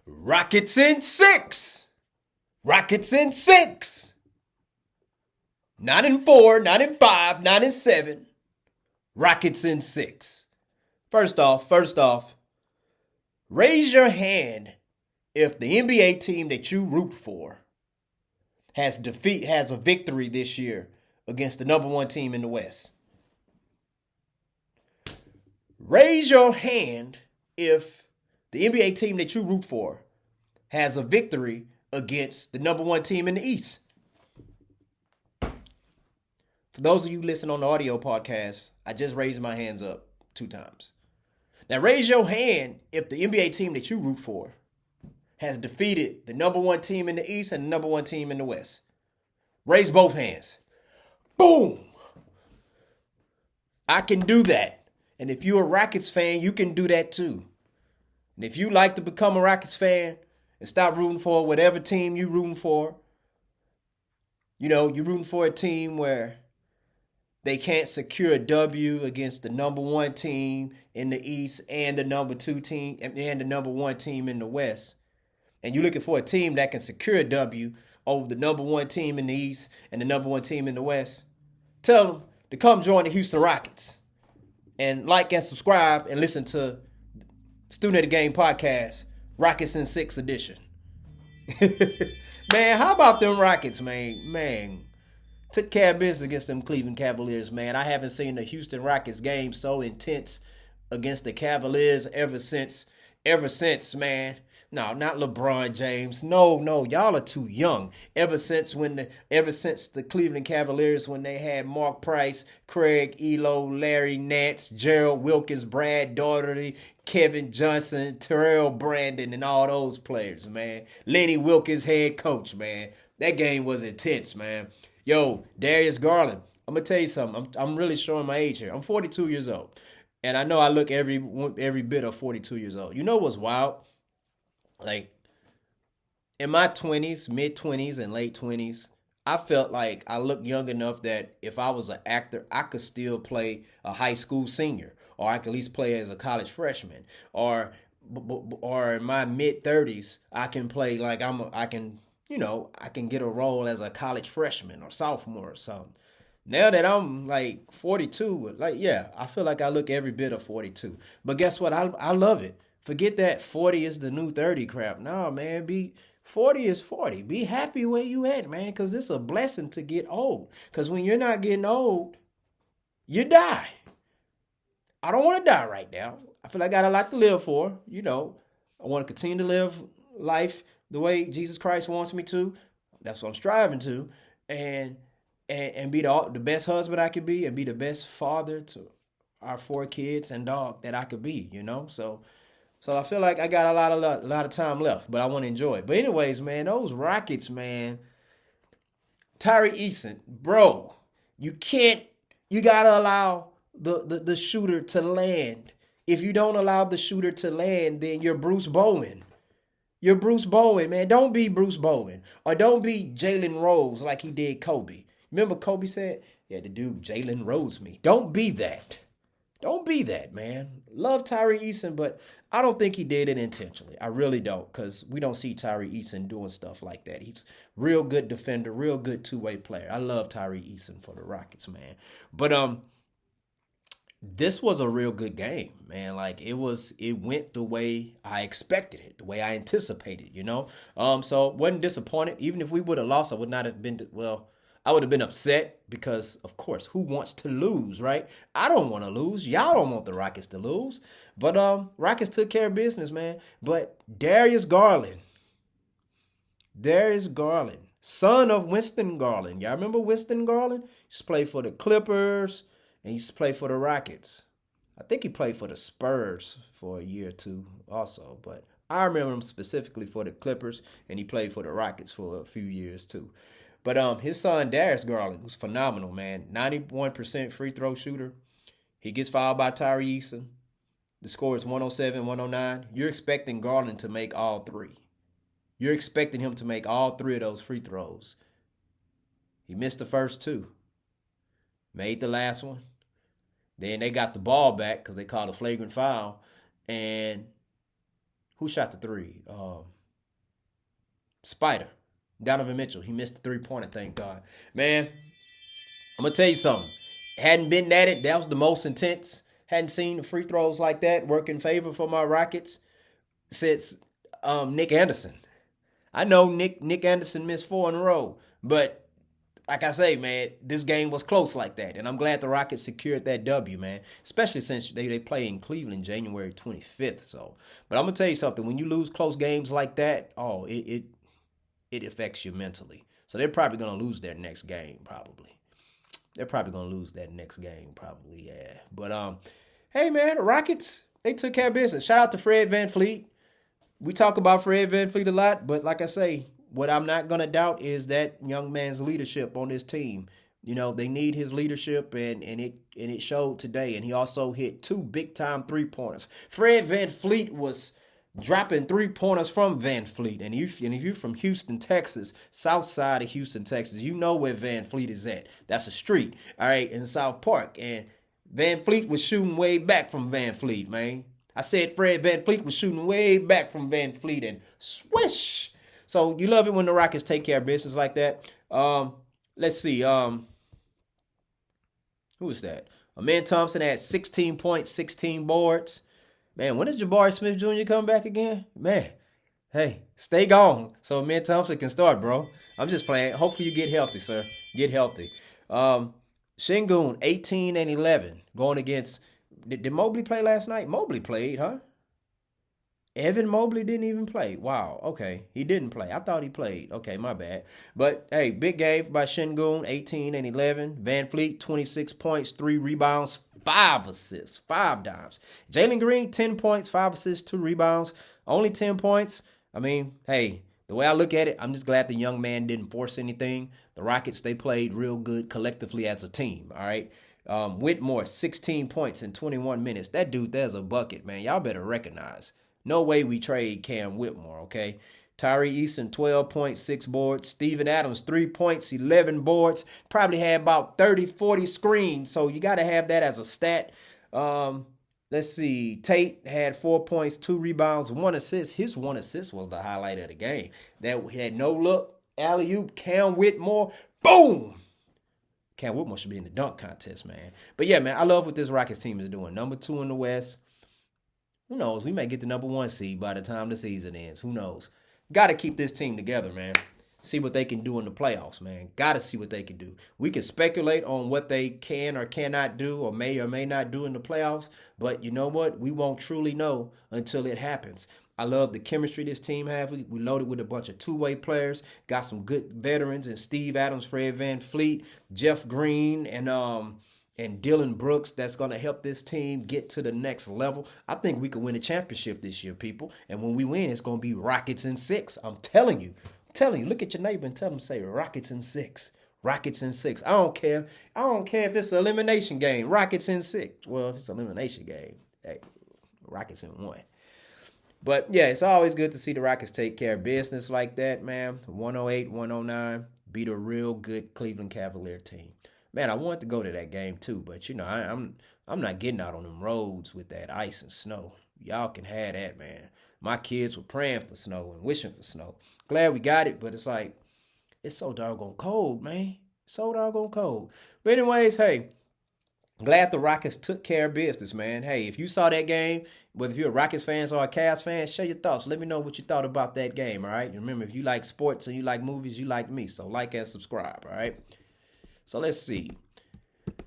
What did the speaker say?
Rockets in six. Rockets in six. Not in four, not in five, not in seven. Rockets in six. First off, raise your hand if the NBA team that you root for has a victory this year against the number one team in the West. Raise your hand if the NBA team that you root for has a victory against the number one team in the East. For those of you listening on the audio podcast, I just raised my hands up 2 times. Now raise your hand if the NBA team that you root for has defeated the number one team in the East and the number one team in the West. Raise both hands. Boom! I can do that. And if you're a Rockets fan, you can do that too. And if you like to become a Rockets fan and stop rooting for whatever team you're rooting for, you're rooting for a team where they can't secure a W against the number one team in the East and the number two team and the number one team in the West. And you're looking for a team that can secure a W over the number one team in the East and the number one team in the West. Tell them to come join the Houston Rockets. And like and subscribe and listen to Student of the Game podcast, Rockets in 6 edition. Man, how about them Rockets, man? Man, took care of business against them Cleveland Cavaliers, man. I haven't seen the Houston Rockets game so intense against the Cavaliers ever since, man. No, not LeBron James. No, y'all are too young. Ever since the Cleveland Cavaliers, when they had Mark Price, Craig Elo, Larry Nance, Gerald Wilkins, Brad Daugherty, Kevin Johnson, Terrell Brandon, and all those players, man. Lenny Wilkins, head coach, man. That game was intense, man. Yo, Darius Garland. I'm gonna tell you something. I'm really showing my age here. I'm 42 years old, and I know I look every bit of 42 years old. You know what's wild? Like, in my 20s, mid-20s, and late 20s, I felt like I looked young enough that if I was an actor, I could still play a high school senior, or I could at least play as a college freshman, or in my mid-30s, I can play like I can get a role as a college freshman or sophomore or something. Now that I'm like 42, I feel like I look every bit of 42. But guess what? I love it. Forget that 40 is the new 30 crap. No, man, 40 is 40. Be happy where you at, man, because it's a blessing to get old. Because when you're not getting old, you die. I don't want to die right now. I feel like I got a lot to live for. I want to continue to live life the way Jesus Christ wants me to. That's what I'm striving to. And be the best husband I could be, and be the best father to our 4 kids and dog that I could be, So I feel like I got a lot of time left, but I want to enjoy it. But anyways, man, those Rockets, man. Tyree Eason, bro, you gotta allow the shooter to land. If you don't allow the shooter to land, then you're Bruce Bowen. You're Bruce Bowen, man. Don't be Bruce Bowen. Or don't be Jalen Rose like he did Kobe. Remember Kobe said, yeah, the dude Jalen Rose me. Don't be that. Don't be that, man. Love Tyree Eason, but I don't think he did it intentionally. I really don't, because we don't see Tyree Eason doing stuff like that. He's real good defender, real good two-way player. I love Tyree Eason for the Rockets, man. But this was a real good game, man. Like it went the way I expected it, the way I anticipated, So wasn't disappointed. Even if we would have lost, I would not have been I would have been upset because, of course, who wants to lose, right? I don't want to lose. Y'all don't want the Rockets to lose. But Rockets took care of business, man. But Darius Garland, son of Winston Garland. Y'all remember Winston Garland? He used to play for the Clippers and he used to play for the Rockets. I think he played for the Spurs for a year or two also. But I remember him specifically for the Clippers, and he played for the Rockets for a few years too. But his son, Darius Garland, was phenomenal, man. 91% free throw shooter. He gets fouled by Tyree Eason. The score is 107, 109. You're expecting Garland to make all 3. You're expecting him to make all 3 of those free throws. He missed the first 2. Made the last one. Then they got the ball back because they called a flagrant foul. And Who shot the three? Spider. Donovan Mitchell. He missed the three-pointer, thank God. Man, I'm going to tell you something. Hadn't been at it. That was the most intense. Hadn't seen the free throws like that work in favor for my Rockets since Nick Anderson. I know Nick Anderson missed 4 in a row, but like I say, man, this game was close like that, and I'm glad the Rockets secured that W, man. Especially since they play in Cleveland January 25th. So, but I'm gonna tell you something: when you lose close games like that, it affects you mentally. So they're probably gonna lose their next game, probably. They're probably gonna lose that next game, probably, yeah. But hey, man, the Rockets, they took care of business. Shout out to Fred VanVleet. We talk about Fred VanVleet a lot, but like I say, what I'm not going to doubt is that young man's leadership on this team. You know, they need his leadership, and it showed today. And he also hit 2 big-time three-pointers. Fred VanVleet was dropping three-pointers from VanVleet. And if you're from Houston, Texas, south side of Houston, Texas, you know where VanVleet is at. That's a street, all right, in South Park. And VanVleet was shooting way back from VanVleet, man. I said Fred VanVleet was shooting way back from VanVleet, and swish. So you love it when the Rockets take care of business like that. Let's see. Who is that? Amen Thompson had 16 points, 16 boards. Man, when does Jabari Smith Jr. come back again? Man, hey, stay gone so Amen Thompson can start, bro. I'm just playing. Hopefully you get healthy, sir. Get healthy. Sengun, 18 and 11, going against. Did Mobley play last night? Mobley played, huh? Evan Mobley didn't even play. Wow. Okay. He didn't play. I thought he played. Okay, my bad. But, hey, big game by Sengun, 18 and 11. VanVleet, 26 points, 3 rebounds, 5 assists, 5 dimes. Jalen Green, 10 points, 5 assists, 2 rebounds. Only 10 points. I mean, hey, the way I look at it, I'm just glad the young man didn't force anything. The Rockets, they played real good collectively as a team, all right? Whitmore, 16 points in 21 minutes. That dude, there's a bucket, man. Y'all better recognize. No way we trade Cam Whitmore, okay? Tyree Eason, 12 points, 6 boards. Steven Adams, 3 points, 11 boards. Probably had about 30, 40 screens, so you got to have that as a stat. Let's see. Tate had 4 points, 2 rebounds, 1 assist. His 1 assist was the highlight of the game. That had no look. Alley-oop, Cam Whitmore, boom! Cam Whitmore should be in the dunk contest, man. But yeah, man, I love what this Rockets team is doing. Number 2 in the West. Who knows? We may get the number 1 seed by the time the season ends. Who knows? Got to keep this team together, man. See what they can do in the playoffs, man. Got to see what they can do. We can speculate on what they can or cannot do or may not do in the playoffs. But you know what? We won't truly know until it happens. I love the chemistry this team have. We loaded with a bunch of two-way players. Got some good veterans in Steve Adams, Fred VanVleet, Jeff Green, and Dylan Brooks. That's going to help this team get to the next level. I think we could win a championship this year, people. And when we win, it's going to be Rockets in 6. I'm telling you. Look at your neighbor and tell them, say, Rockets in 6. Rockets in 6. I don't care. I don't care if it's an elimination game. Rockets in 6. Well, if it's an elimination game, hey, Rockets in 1. But, yeah, it's always good to see the Rockets take care of business like that, man. 108-109. Beat a real good Cleveland Cavalier team. Man, I wanted to go to that game, too. But, you know, I'm not getting out on them roads with that ice and snow. Y'all can have that, man. My kids were praying for snow and wishing for snow. Glad we got it, but it's like, it's so doggone cold, man. So doggone cold. But anyways, hey, glad the Rockets took care of business, man. Hey, if you saw that game, whether you're a Rockets fan or a Cavs fan, share your thoughts. Let me know what you thought about that game, all right? Remember, if you like sports and you like movies, you like me. So like and subscribe, all right? So let's see.